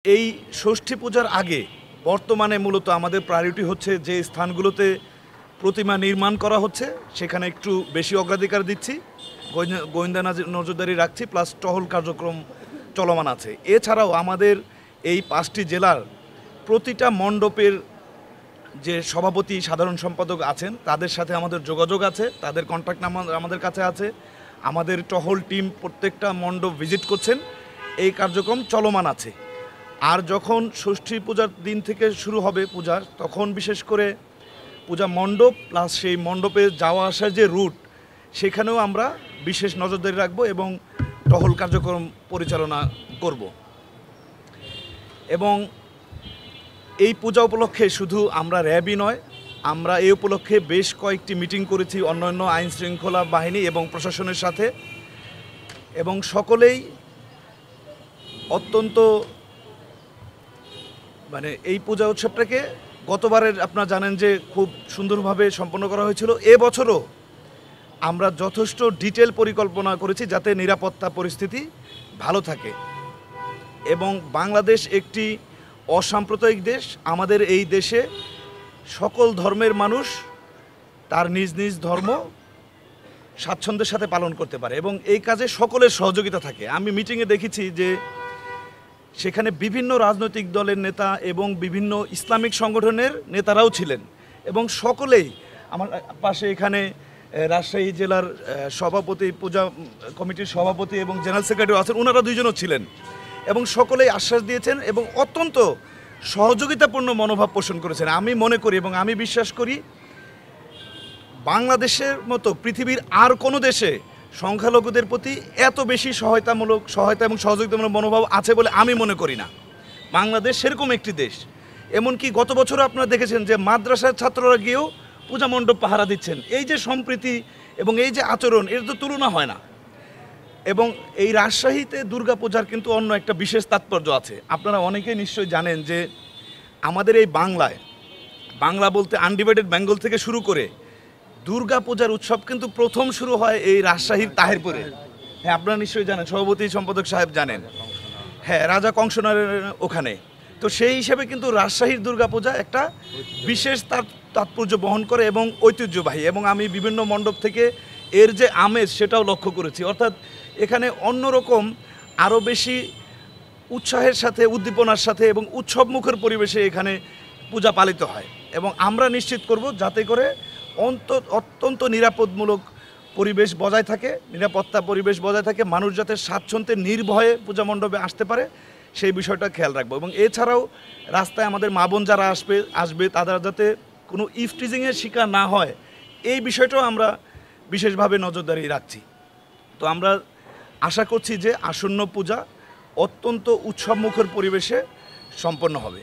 এই ষষ্ঠী পূজার আগে বর্তমানে মূলত আমাদের প্রায়োরিটি হচ্ছে যে স্থানগুলোতে প্রতিমা নির্মাণ করা হচ্ছে সেখানে একটু বেশি অগ্রাধিকার দিচ্ছি, গোয়েন্দা নজরদারি রাখছি, প্লাস টহল কার্যক্রম চলমান আছে। এছাড়াও আমাদের এই 5টি জেলার প্রতিটা মণ্ডপের যে সভাপতি সাধারণ সম্পাদক আছেন তাদের সাথে আমাদের যোগাযোগ আছে, তাদের কন্ট্যাক্ট নাম্বার আমাদের কাছে আছে। আমাদের টহল টিম প্রত্যেকটা মণ্ডপ ভিজিট করছেন, এই কার্যক্রম চলমান আছে। আর যখন ষষ্ঠী পূজার দিন থেকে শুরু হবে পূজা, তখন বিশেষ করে পূজা মণ্ডপ প্লাস সেই মণ্ডপে যাওয়া আসার যে রুট সেখানেও আমরা বিশেষ নজরদারি রাখবো এবং টহল কার্যক্রম পরিচালনা করব। এবং এই পূজা উপলক্ষে শুধু আমরা র্যাবই নয়, আমরা এই উপলক্ষে বেশ কয়েকটি মিটিং করেছি অন্যান্য আইন শৃঙ্খলা বাহিনী এবং প্রশাসনের সাথে, এবং সকলেই অত্যন্ত এই পূজা উৎসবটাকে গতবারের আপনারা জানেন যে খুব সুন্দরভাবে সম্পন্ন করা হয়েছিল। এবছরও আমরা যথেষ্ট ডিটেল পরিকল্পনা করেছি যাতে নিরাপত্তা পরিস্থিতি ভালো থাকে। এবং বাংলাদেশ একটি অসাম্প্রদায়িক দেশ। আমাদের এই দেশে সকল ধর্মের মানুষ তার নিজ নিজ ধর্ম স্বাচ্ছন্দ্যের সাথে পালন করতে পারে এবং এই কাজে সকলের সহযোগিতা থাকে। আমি মিটিংয়ে দেখেছি যে সেখানে বিভিন্ন রাজনৈতিক দলের নেতা এবং বিভিন্ন ইসলামিক সংগঠনের নেতারাও ছিলেন এবং সকলেই আমার পাশে এখানে রাজশাহী জেলার সভাপতি, পূজা কমিটির সভাপতি এবং জেনারেল সেক্রেটারি আছেন, ওনারা দুইজনও ছিলেন এবং সকলেই আশ্বাস দিয়েছেন এবং অত্যন্ত সহযোগিতাপূর্ণ মনোভাব পোষণ করেছেন। আমি মনে করি এবং আমি বিশ্বাস করি বাংলাদেশের মতো পৃথিবীর আর কোনো দেশে সংখ্যালঘুদের প্রতি এত বেশি সহায়তা এবং সহযোগিতামূলক মনোভাব আছে বলে আমি মনে করি না। বাংলাদেশ সেরকম একটি দেশ। এমনকি গত বছরও আপনারা দেখেছেন যে মাদ্রাসার ছাত্ররা গিয়েও পূজা মণ্ডপ পাহারা দিচ্ছেন। এই যে সম্প্রীতি এবং এই যে আচরণ, এর তো তুলনা হয় না। এবং এই রাজশাহীতে দুর্গাপূজার কিন্তু অন্য একটা বিশেষ তাৎপর্য আছে। আপনারা অনেকেই নিশ্চয়ই জানেন যে আমাদের এই বাংলা বলতে আনডিভাইডেড বেঙ্গল থেকে শুরু করে দুর্গাপূজার উৎসব কিন্তু প্রথম শুরু হয় এই রাজশাহীর তাহেরপুরে। হ্যাঁ, আপনারা নিশ্চয়ই জানেন, সভাপতি সম্পাদক সাহেব জানেন। হ্যাঁ, রাজা কংসনারের ওখানে। তো সেই হিসেবে কিন্তু রাজশাহীর দুর্গাপূজা একটা বিশেষ তাৎপর্য বহন করে এবং ঐতিহ্যবাহী, এবং আমি বিভিন্ন মণ্ডপ থেকে এর যে আমেজ সেটাও লক্ষ্য করেছি। অর্থাৎ এখানে অন্যরকম আরও বেশি উৎসাহের সাথে, উদ্দীপনার সাথে এবং উৎসবমুখর পরিবেশে এখানে পূজা পালিত হয় এবং আমরা নিশ্চিত করব যাতে করে অত্যন্ত নিরাপদমূলক পরিবেশ বজায় থাকে, নিরাপত্তা পরিবেশ বজায় থাকে, মানুষ যাতে স্বাচ্ছন্দ্যে নির্ভয়ে পূজা মণ্ডপে আসতে পারে সেই বিষয়টা খেয়াল রাখবো। এবং এছাড়াও রাস্তায় আমাদের মা বোন যারা আসবে তারা যাতে কোনো ইফটিজিংয়ের শিকার না হয় এই বিষয়টাও আমরা বিশেষভাবে নজরদারি রাখছি। তো আমরা আশা করছি যে আসন্ন পূজা অত্যন্ত উৎসবমুখর পরিবেশে সম্পন্ন হবে।